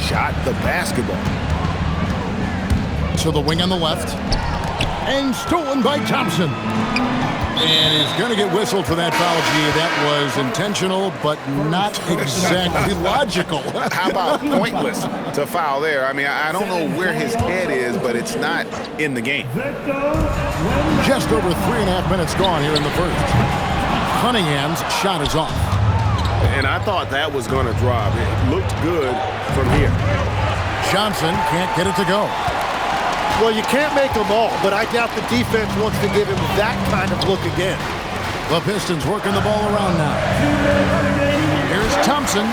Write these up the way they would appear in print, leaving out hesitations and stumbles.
shot the basketball. To the wing on the left. And stolen by Thompson. And he's going to get whistled for that foul, G. That was intentional, but not exactly logical. How about pointless to foul there? I mean, I don't know where his head is, but it's not in the game. Just over 3.5 minutes gone here in the first. Cunningham's shot is off. And I thought that was going to drop. It looked good from here. Johnson can't get it to go. Well, you can't make them all, but I doubt the defense wants to give him that kind of look again. The Pistons working the ball around now. Here's Thompson.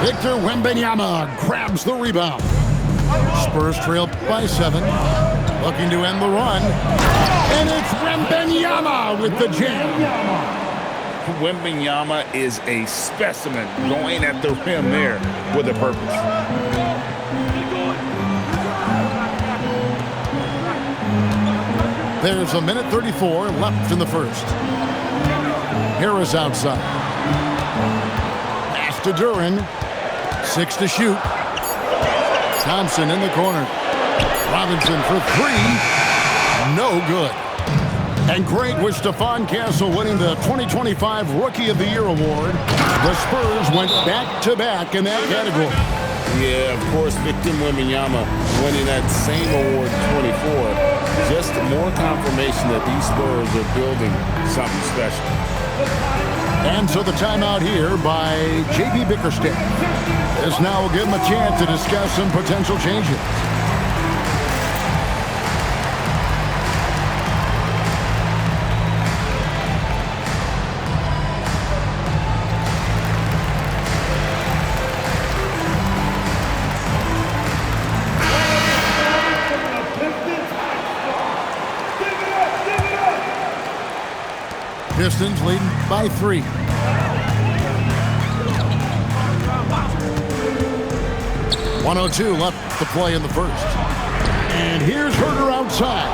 Victor Wembanyama grabs the rebound. Spurs trail by 7. Looking to end the run. And it's Wembanyama with the jam. Wembanyama is a specimen going at the rim there with a purpose. There's 1:34 left in the first. Harris outside. Pass to Duren. 6 to shoot. Thompson in the corner. Robinson for 3. No good. And great was Stephon Castle winning the 2025 Rookie of the Year award. The Spurs went back-to-back in that category. Yeah, of course, Victor Wembanyama winning that same award in 24. Just more confirmation that these Spurs are building something special. And so the timeout here by J.B. Bickerstaff. This now will give him a chance to discuss some potential changes. Pistons leading by 3. .102 left to play in the first. And here's Herter outside.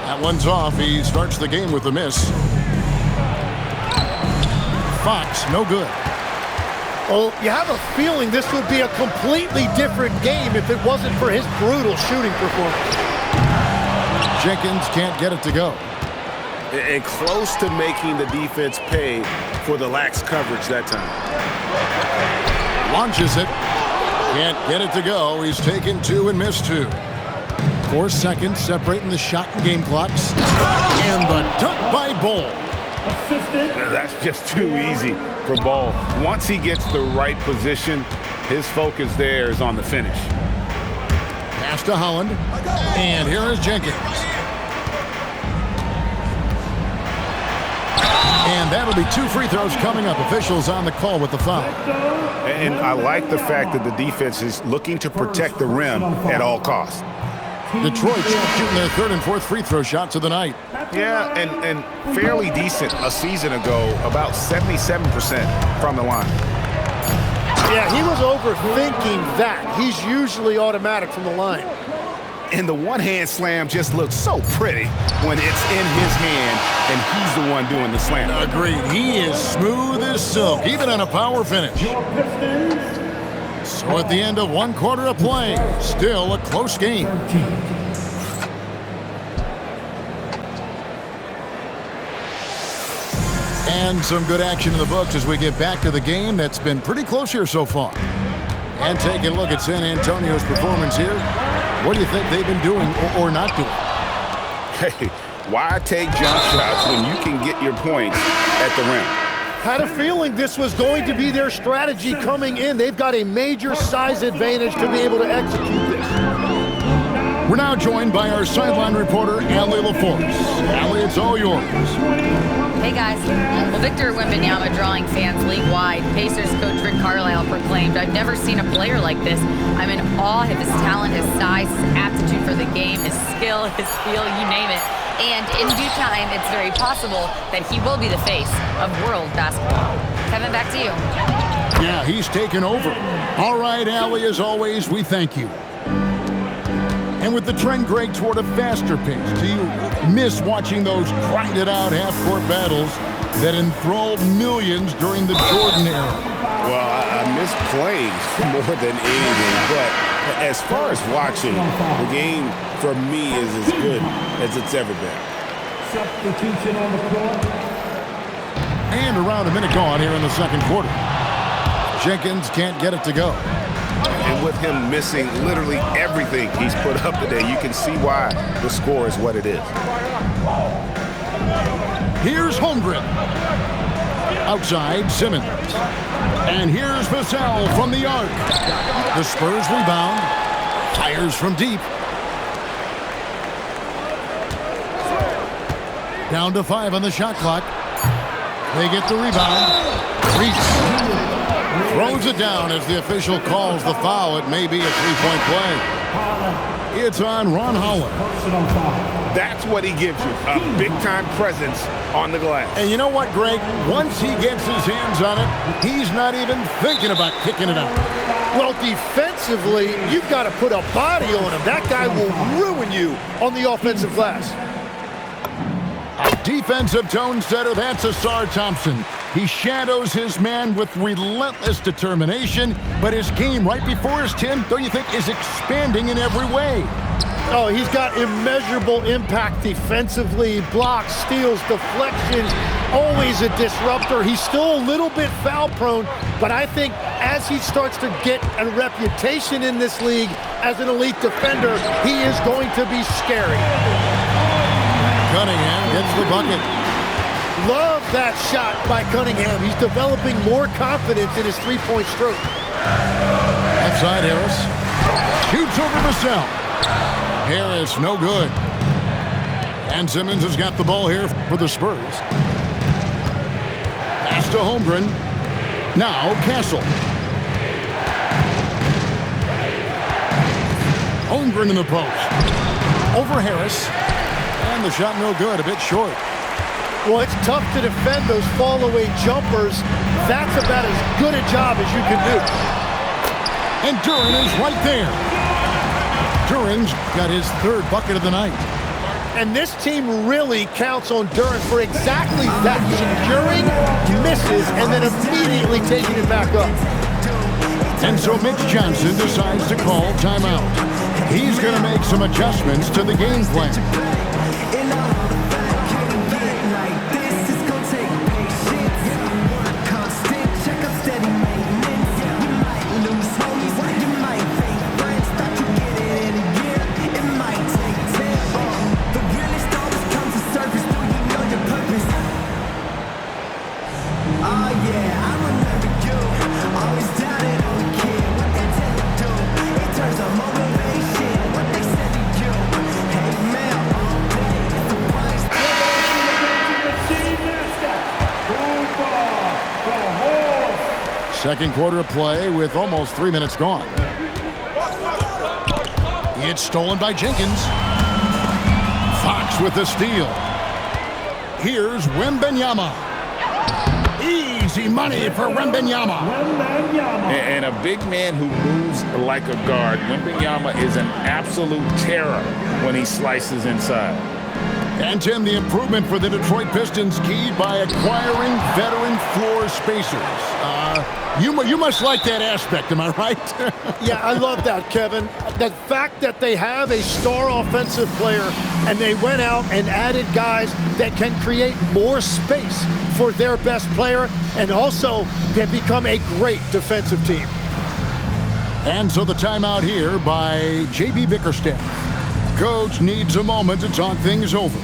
That one's off. He starts the game with a miss. Fox, no good. Oh, you have a feeling this would be a completely different game if it wasn't for his brutal shooting performance. Jenkins can't get it to go. And close to making the defense pay for the lax coverage that time. Launches it. Can't get it to go. He's taken 2 and missed 2. 4 seconds separating the shot and game clocks. And the dunk by Ball. That's just too easy for Ball. Once he gets the right position, his focus there is on the finish. Pass to Holland. And here is Jenkins. And that'll be 2 free throws coming up. Officials on the call with the foul. And I like the fact that the defense is looking to protect the rim at all costs. Detroit shooting their 3rd and 4th free throw shots of the night. Yeah, and fairly decent a season ago, about 77% from the line. Yeah, he was overthinking that. He's usually automatic from the line. And the one-hand slam just looks so pretty when it's in his hand and he's the one doing the slam. Agreed. He is smooth as silk, even on a power finish. So at the end of 1 quarter of play, still a close game. And some good action in the books as we get back to the game that's been pretty close here so far. And taking a look at San Antonio's performance here. What do you think they've been doing or not doing? Hey, why take jump shots when you can get your points at the rim? Had a feeling this was going to be their strategy coming in. They've got a major size advantage to be able to execute this. We're now joined by our sideline reporter, Allie LaForce. Allie, it's all yours. Hey guys. Well, Victor Wembanyama drawing fans league-wide. Pacers coach Rick Carlisle proclaimed, "I've never seen a player like this. I'm in awe of his talent, his size, his aptitude for the game, his skill, his feel, you name it. And in due time, it's very possible that he will be the face of world basketball." Kevin, back to you. Yeah, he's taken over. All right, Allie, as always, we thank you. And with the trend, Greg, toward a faster pace, do you miss watching those grinded-out half-court battles that enthralled millions during the Jordan era? Well, I miss playing more than anything, but as far as watching, the game for me is as good as it's ever been. Substitution on the floor. And around a minute gone here in the second quarter. Jenkins can't get it to go. And with him missing literally everything he's put up today, you can see why the score is what it is. Here's Holmgren. Outside, Simmons. And here's Vassell from the arc. The Spurs rebound. Fires from deep. Down to 5 on the shot clock. They get the rebound. Reach. Throws it down as the official calls the foul. It may be a three-point play. It's on Ron Holland. Personal foul. That's what he gives you, a big-time presence on the glass. And you know what, Greg? Once he gets his hands on it, he's not even thinking about kicking it out. Well, defensively, you've got to put a body on him. That guy will ruin you on the offensive glass. A defensive tone setter, that's Ausar Thompson. He shadows his man with relentless determination, but his game right before his 10, don't you think, is expanding in every way? Oh, he's got immeasurable impact defensively, blocks, steals, deflections, always a disruptor. He's still a little bit foul prone, but I think as he starts to get a reputation in this league as an elite defender, he is going to be scary. Cunningham gets the bucket. Love that shot by Cunningham. He's developing more confidence in his three-point stroke. Outside Harris. Shoots over Vassell. Harris, no good. And Simmons has got the ball here for the Spurs. Pass to Holmgren. Now Castle. Holmgren in the post. Over Harris. And the shot no good, a bit short. Well, it's tough to defend those fall-away jumpers. That's about as good a job as you can do. And Duren is right there. Duren's got his third bucket of the night. And this team really counts on Duren for exactly that. Securing, misses, and then immediately taking it back up. And so Mitch Johnson decides to call timeout. He's going to make some adjustments to the game plan. Second quarter of play with almost 3 minutes gone. It's stolen by Jenkins. Fox with the steal. Here's Wembanyama. Easy money for Wembanyama. And a big man who moves like a guard. Wembanyama is an absolute terror when he slices inside. And Tim, the improvement for the Detroit Pistons keyed by acquiring veteran floor spacers. You must like that aspect, am I right? Yeah, I love that, Kevin. The fact that they have a star offensive player and they went out and added guys that can create more space for their best player and also have become a great defensive team. And so the timeout here by J.B. Bickerstaff. Coach needs a moment to talk things over.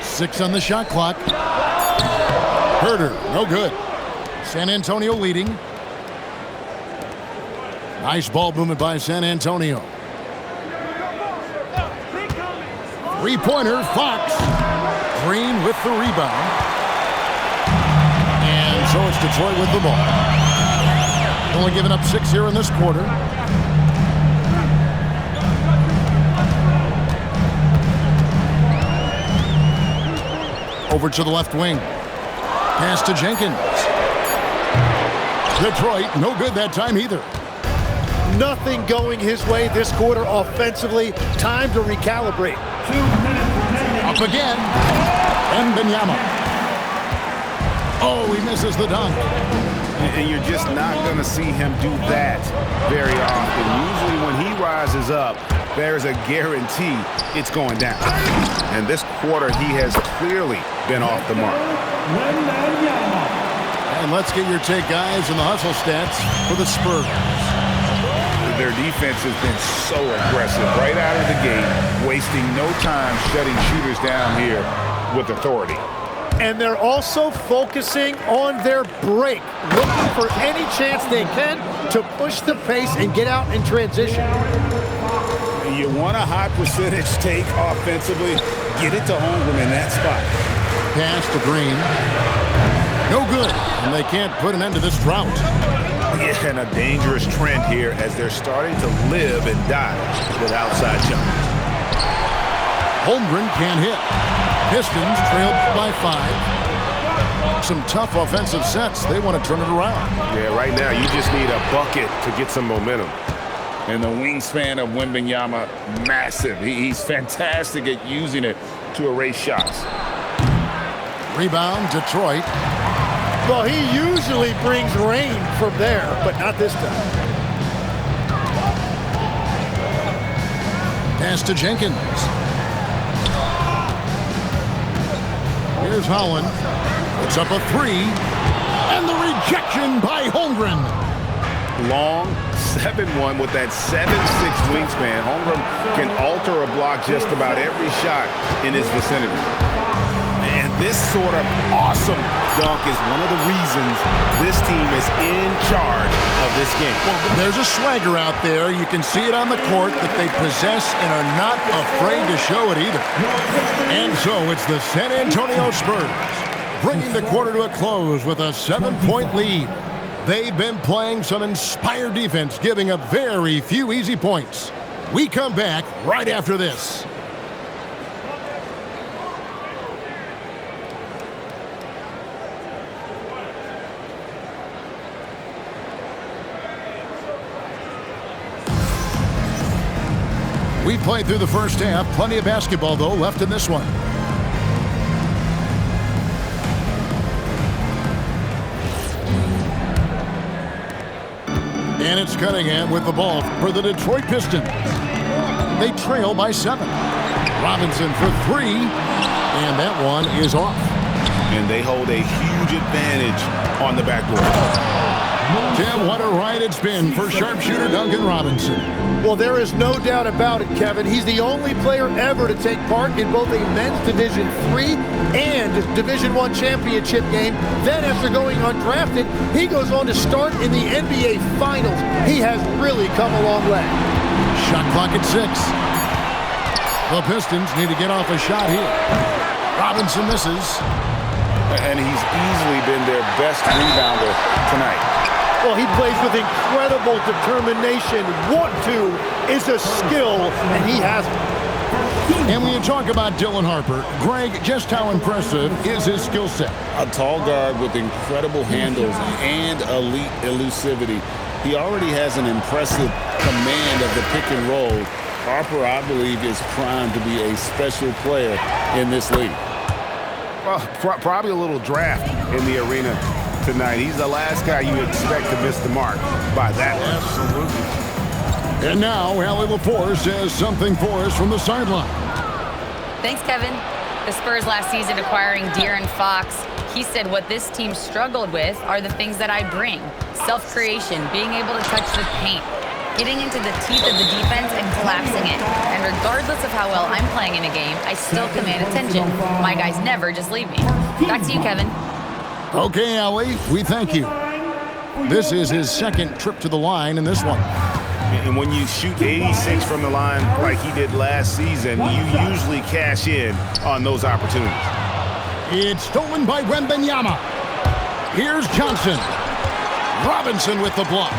Six on the shot clock. Herter, no good. San Antonio leading. Nice ball movement by San Antonio. Three-pointer, Fox. Green with the rebound. And so it's Detroit with the ball. Only giving up 6 here in this quarter. Over to the left wing. Pass to Jenkins. Detroit, no good that time either. Nothing going his way this quarter offensively. Time to recalibrate. 2 minutes remaining. Up again. Wembanyama. Oh, he misses the dunk. And you're just not going to see him do that very often. Usually when he rises up, there's a guarantee it's going down. And this quarter, he has clearly been off the mark. Wembanyama. And let's get your take, guys, on the hustle stats for the Spurs. Their defense has been so aggressive right out of the gate, wasting no time shutting shooters down here with authority. And they're also focusing on their break, looking for any chance they can to push the pace and get out in transition. You want a high percentage take offensively, get it to Holmgren in that spot. Pass to Green. No good, and they can't put an end to this drought. Yeah, and a dangerous trend here as they're starting to live and die with outside jumpers. Holmgren can't hit. Pistons trailed by 5. Some tough offensive sets. They want to turn it around. Yeah, right now you just need a bucket to get some momentum. And the wingspan of Wembanyama, massive. He's fantastic at using it to erase shots. Rebound, Detroit. Well, he usually brings rain from there, but not this time. Pass to Jenkins. Here's Holland. Puts up a 3. And the rejection by Holmgren. Long 7-1 with that 7'6" wingspan. Holmgren can alter a block just about every shot in his vicinity. And this sort of awesome dunk is one of the reasons this team is in charge of this game. There's a swagger out there. You can see it on the court that they possess and are not afraid to show it either. And so it's the San Antonio Spurs bringing the quarter to a close with a 7-point lead. They've been playing some inspired defense, giving up very few easy points. We come back right after this. We played through the first half. Plenty of basketball, though, left in this one. And it's Cunningham with the ball for the Detroit Pistons. They trail by 7. Robinson for 3. And that one is off. And they hold a huge advantage on the backboard. Tim, what a ride it's been for sharpshooter Duncan Robinson. Well, there is no doubt about it, Kevin. He's the only player ever to take part in both a men's Division III and Division I championship game. Then, after going undrafted, he goes on to start in the NBA Finals. He has really come a long way. Shot clock at 6. The Pistons need to get off a shot here. Robinson misses. And he's easily been their best rebounder tonight. Well, he plays with incredible determination. Want to is a skill, and he has it. And when you talk about Dylan Harper, Greg, just how impressive is his skill set? A tall guard with incredible handles and elite elusivity. He already has an impressive command of the pick and roll. Harper, I believe, is primed to be a special player in this league. Well, probably a little draft in the arena tonight. He's the last guy you expect to miss the mark by that much. Absolutely. And now, Allie LaForce says something for us from the sideline. Thanks, Kevin. The Spurs last season acquiring De'Aaron Fox. He said what this team struggled with are the things that I bring. Self-creation, being able to touch the paint, getting into the teeth of the defense and collapsing it. And regardless of how well I'm playing in a game, I still command attention. My guys never just leave me. Back to you, Kevin. Okay, Allie, we thank you. This is his second trip to the line in this one. And when you shoot 86 from the line like he did last season, you usually cash in on those opportunities. It's stolen by Wembanyama. Here's Johnson. Robinson with the block.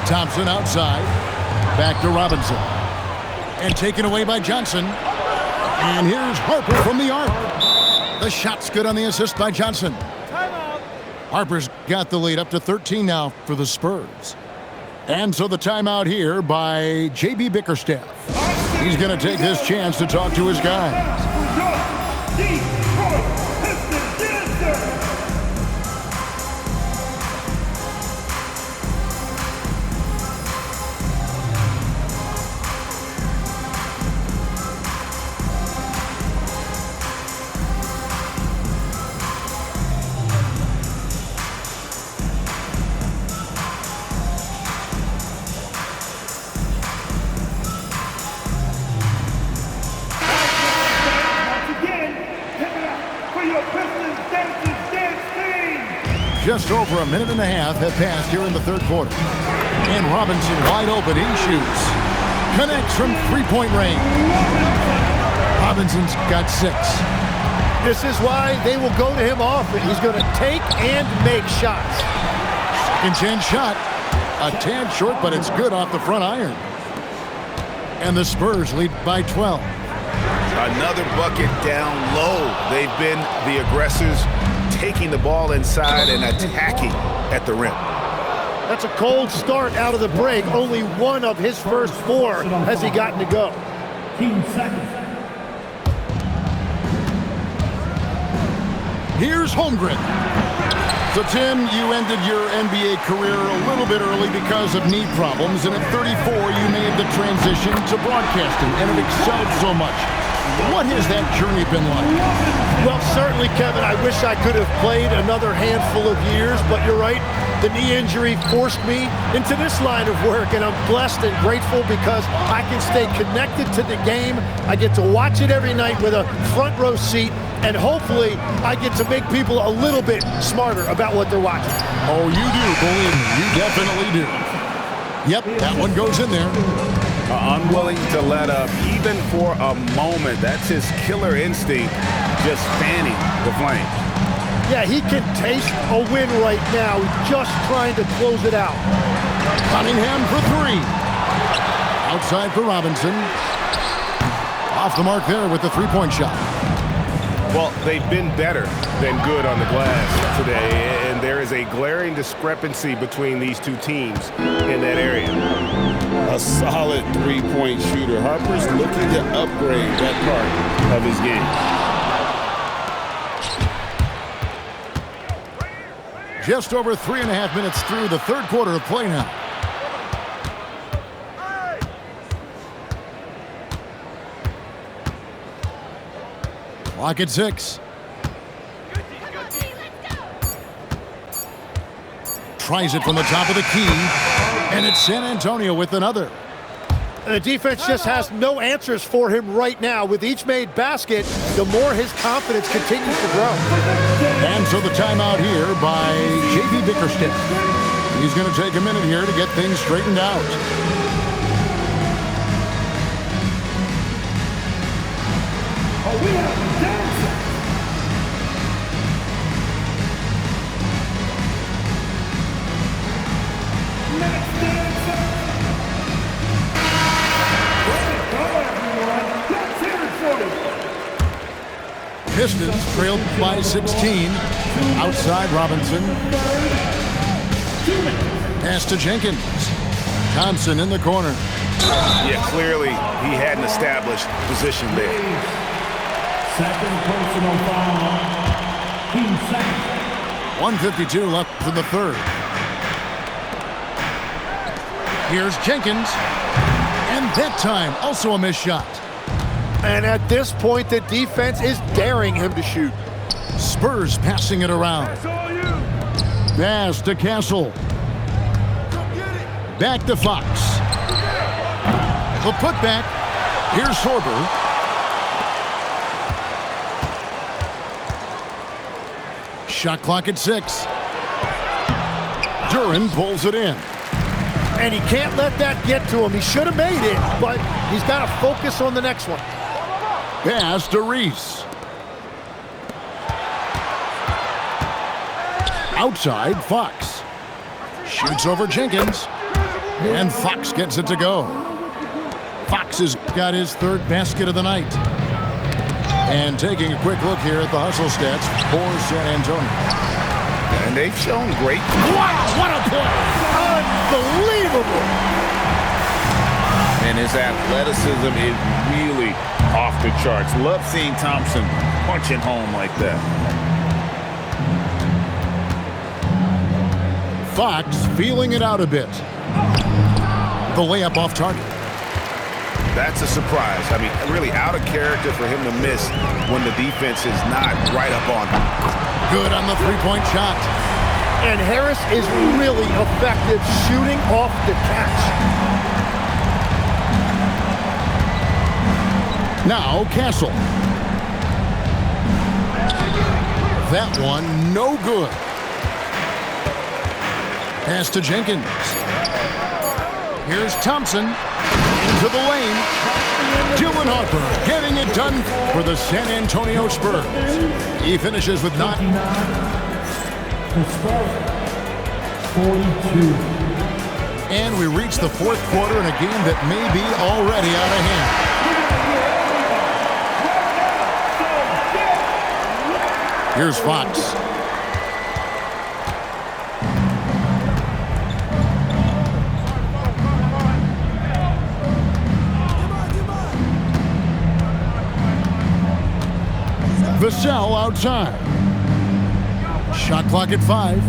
Thompson outside. Back to Robinson. And taken away by Johnson. And here's Harper from the arc. The shot's good on the assist by Johnson. Harper's got the lead up to 13 now for the Spurs. And so the timeout here by J.B. Bickerstaff. He's going to take this chance to talk to his guys. Just over a minute and a half have passed here in the third quarter. And Robinson wide open. He shoots. Connects from three-point range. Robinson's got 6. This is why they will go to him often. He's going to take and make shots. Second chance shot. A tad short, but it's good off the front iron. And the Spurs lead by 12. Another bucket down low. They've been the aggressors, taking the ball inside and attacking at the rim. That's a cold start out of the break. Only one of his first 4 has he gotten to go. 15 seconds. Here's Holmgren. So, Tim, you ended your NBA career a little bit early because of knee problems, and at 34, you made the transition to broadcasting, and it excelled so much. What has that journey been like? Well, certainly, Kevin, I wish I could have played another handful of years, but you're right. The knee injury forced me into this line of work, and I'm blessed and grateful because I can stay connected to the game. I get to watch it every night with a front row seat, and hopefully I get to make people a little bit smarter about what they're watching. Oh, you do, believe me. You definitely do. Yep, that one goes in there. Unwilling to let up even for a moment. That's his killer instinct, just fanning the flames. Yeah, he can taste a win right now, just trying to close it out. Cunningham for 3. Outside for Robinson. Off the mark there with the three-point shot. Well, they've been better than good on the glass today, and there is a glaring discrepancy between these two teams in that area. A solid three-point shooter. Harper's looking to upgrade that part of his game. Just over 3.5 minutes through the third quarter of play now. Clock at 6. Tries it from the top of the key, and it's San Antonio with another. And the defense just has no answers for him right now. With each made basket, the more his confidence continues to grow. And so the timeout here by J.B. Bickerstaff. He's going to take a minute here to get things straightened out. Oh, we have a dancer. Next dancer. Go, everyone. Let's hear it for you. Pistons trailed by 16. Outside Robinson. Pass to Jenkins. Thompson in the corner. Yeah, clearly he had an established position there. Second personal foul. 15 seconds. 1:52 left for the third. Here's Jenkins. And that time, also a missed shot. And at this point, the defense is daring him to shoot. Spurs passing it around. Pass to Castle. Back to Fox. The putback. Here's Sorber. Shot clock at 6. Duren pulls it in. And he can't let that get to him. He should have made it, but he's got to focus on the next one. Pass to Reese. Outside, Fox. Shoots over Jenkins. And Fox gets it to go. Fox has got his third basket of the night. And taking a quick look here at the hustle stats for San Antonio. And they've shown great. Wow, what a play! Unbelievable! And his athleticism is really off the charts. Love seeing Thompson punching home like that. Fox feeling it out a bit. The layup off target. That's a surprise. I mean, really out of character for him to miss when the defense is not right up on him. Good on the three-point shot. And Harris is really effective shooting off the catch. Now Castle. That one no good. Pass to Jenkins. Here's Thompson into the lane. Dylan Harper getting it done for the San Antonio Spurs. He finishes with 9. The Spurs, 42. And we reach the fourth quarter in a game that may be already out of hand. Here's Fox. Vassell outside. Shot clock at 5.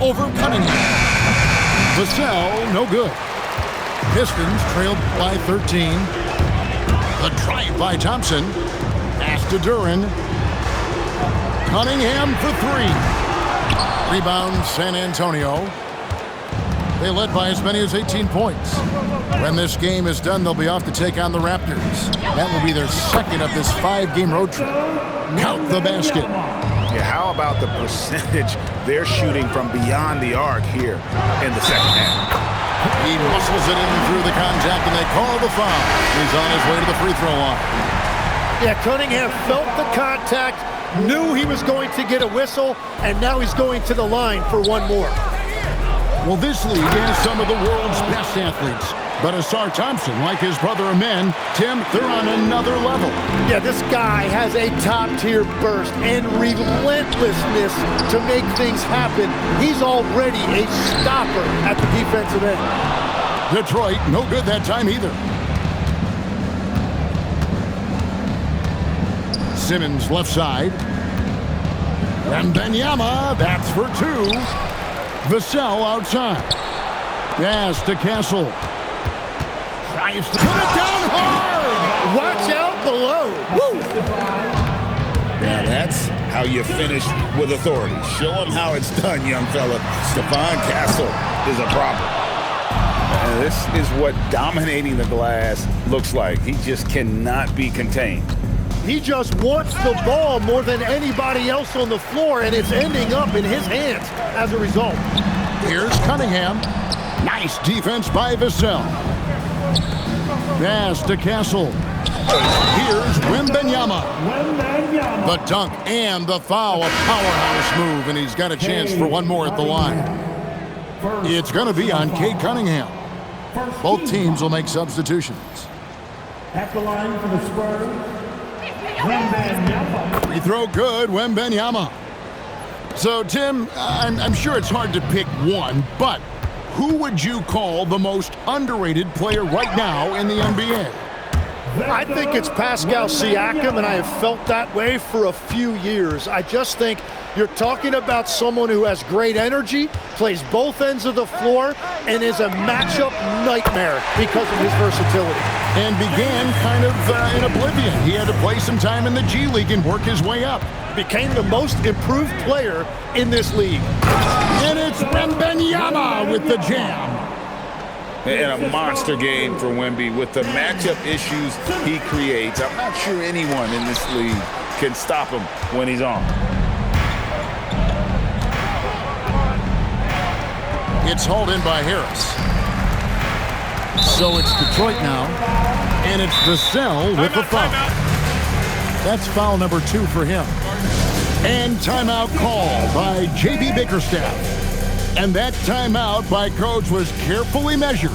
Over Cunningham. Vassell, no good. Pistons trailed by 13. The drive by Thompson. Pass to Duren. Cunningham for 3. Rebound San Antonio. They led by as many as 18 points. When this game is done, they'll be off to take on the Raptors. That will be their second of this 5-game road trip. Count the basket. Yeah, how about the percentage they're shooting from beyond the arc here in the second half? He muscles it in through the contact, and they call the foul. He's on his way to the free throw line. Yeah, Cunningham felt the contact, knew he was going to get a whistle, and now he's going to the line for one more. Well, this league has some of the world's best athletes. But Asar Thompson, like his brother Amen, Tim, they're on another level. Yeah, this guy has a top-tier burst and relentlessness to make things happen. He's already a stopper at the defensive end. Detroit, no good that time either. Simmons left side. And Wembanyama, that's for 2. Vassell outside. Pass to Castle. Tries to put it down hard. Watch out below. Woo! Now that's how you finish with authority. Show them how it's done, young fella. Stephon Castle is a problem. And this is what dominating the glass looks like. He just cannot be contained. He just wants the ball more than anybody else on the floor, and it's ending up in his hands as a result. Here's Cunningham. Nice defense by Vassell. Pass to Castle. Here's Wembanyama. The dunk and the foul. A powerhouse move, and he's got a chance for one more at the line. It's going to be on Cade Cunningham. Both teams will make substitutions. At the line for the Spurs, Wembanyama. Free throw good, Wembanyama. So, Tim, I'm sure it's hard to pick one, but who would you call the most underrated player right now in the NBA? I think it's Pascal Siakam, and I have felt that way for a few years. I just think you're talking about someone who has great energy, plays both ends of the floor, and is a matchup nightmare because of his versatility. And began kind of in oblivion. He had to play some time in the G League and work his way up. Became the most improved player in this league. And it's Wembanyama with the jam. And a monster game for Wemby with the matchup issues he creates. I'm not sure anyone in this league can stop him when he's on. It's hauled in by Harris. So it's Detroit now. And it's Vassell with the foul. That's foul number 2 for him. And timeout call by J.B. Bickerstaff. And that timeout by Coach was carefully measured,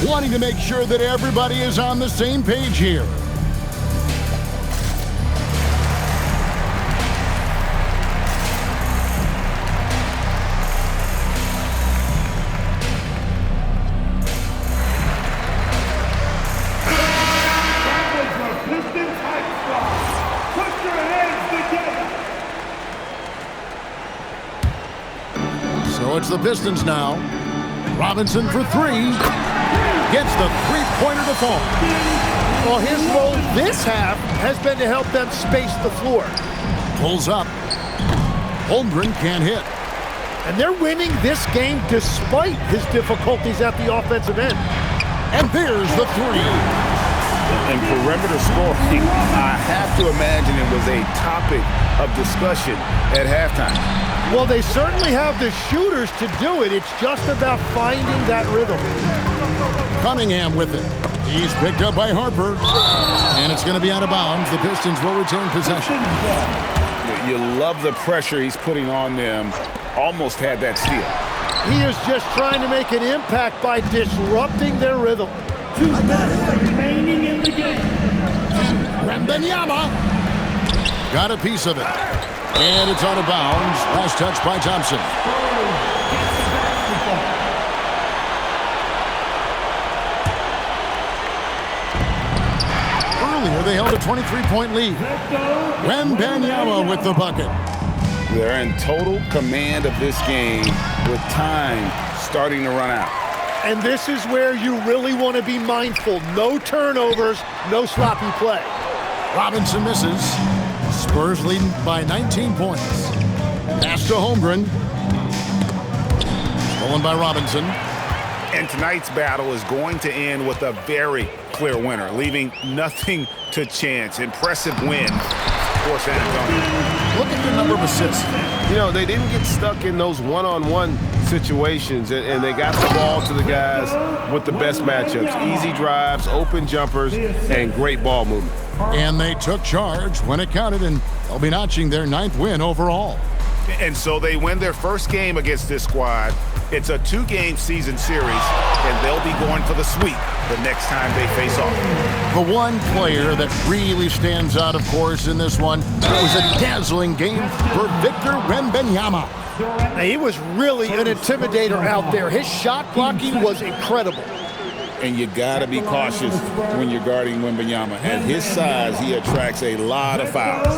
wanting to make sure that everybody is on the same page here. It's the Pistons now. Robinson for three. Gets the three-pointer to fall. Well, his role this half has been to help them space the floor. Pulls up. Holmgren can't hit. And they're winning this game despite his difficulties at the offensive end. And there's the three. And perimeter scoring, I have to imagine it was a topic of discussion at halftime. Well, they certainly have the shooters to do it. It's just about finding that rhythm. Cunningham with it. He's picked up by Harper. And it's going to be out of bounds. The Pistons will retain possession. You love the pressure he's putting on them. Almost had that steal. He is just trying to make an impact by disrupting their rhythm. 2 minutes remaining in the game. Wembanyama got a piece of it. And it's out of bounds. Last touch by Thompson. Earlier, they held a 23-point lead. Wembanyama with the bucket. They're in total command of this game with time starting to run out. And this is where you really want to be mindful. No turnovers, no sloppy play. Robinson misses. Spurs leading by 19 points. Pass to Holmgren. Stolen by Robinson. And tonight's battle is going to end with a very clear winner, leaving nothing to chance. Impressive win for San Antonio. Look at the number of assists. You know, they didn't get stuck in those one-on-one situations, and they got the ball to the guys with the best matchups. Easy drives, open jumpers, and great ball movement. And they took charge when it counted, and they'll be notching their 9th win overall. And so they win their first game against this squad. It's a 2-game season series, and they'll be going for the sweep the next time they face off. The one player that really stands out, of course, in this one, it was a dazzling game for Victor Wembanyama. He was really an intimidator out there. His shot blocking was incredible. And you got to be cautious when you're guarding Wembanyama. At his size, he attracts a lot of fouls.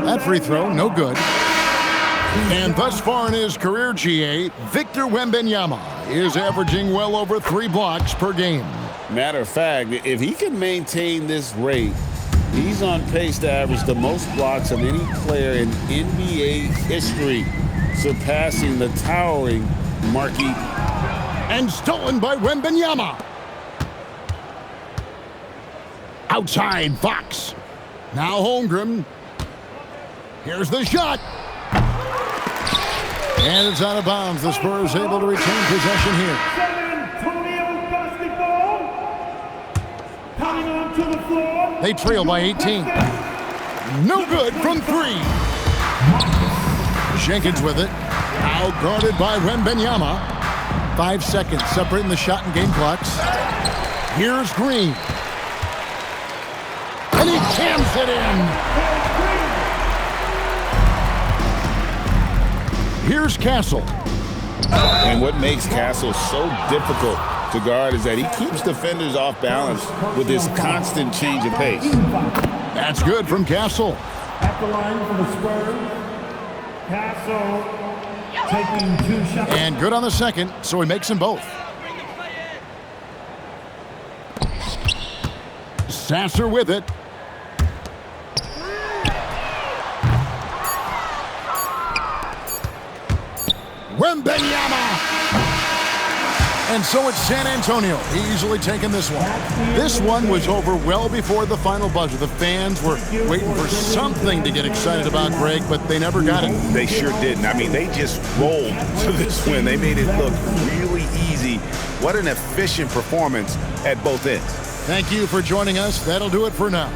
That free throw, no good. And thus far in his career, GA, Victor Wembanyama is averaging well over 3 blocks per game. Matter of fact, if he can maintain this rate, he's on pace to average the most blocks of any player in NBA history, surpassing the towering Markieff. And stolen by Wembanyama. Outside Fox. Now Holmgren. Here's the shot. And it's out of bounds. The Spurs able to retain possession here. San Antonio basketball. Coming onto the floor. They trail by 18. No good from 3. Jenkins with it. Now guarded by Wembanyama. 5 seconds separating the shot and game clocks. Here's Green. And he jams it in. Here's Castle. And what makes Castle so difficult to guard is that he keeps defenders off balance with his constant change of pace. That's good from Castle. At the line for the Spurs. Castle taking 2 shots. And good on the second, so he makes them both. Sasser with it. Wembanyama! And so it's San Antonio easily taking this one. This one was over well before the final buzzer. The fans were waiting for something to get excited about, Greg, but they never got it. They sure didn't. I mean, they just rolled to this win. They made it look really easy. What an efficient performance at both ends. Thank you for joining us. That'll do it for now.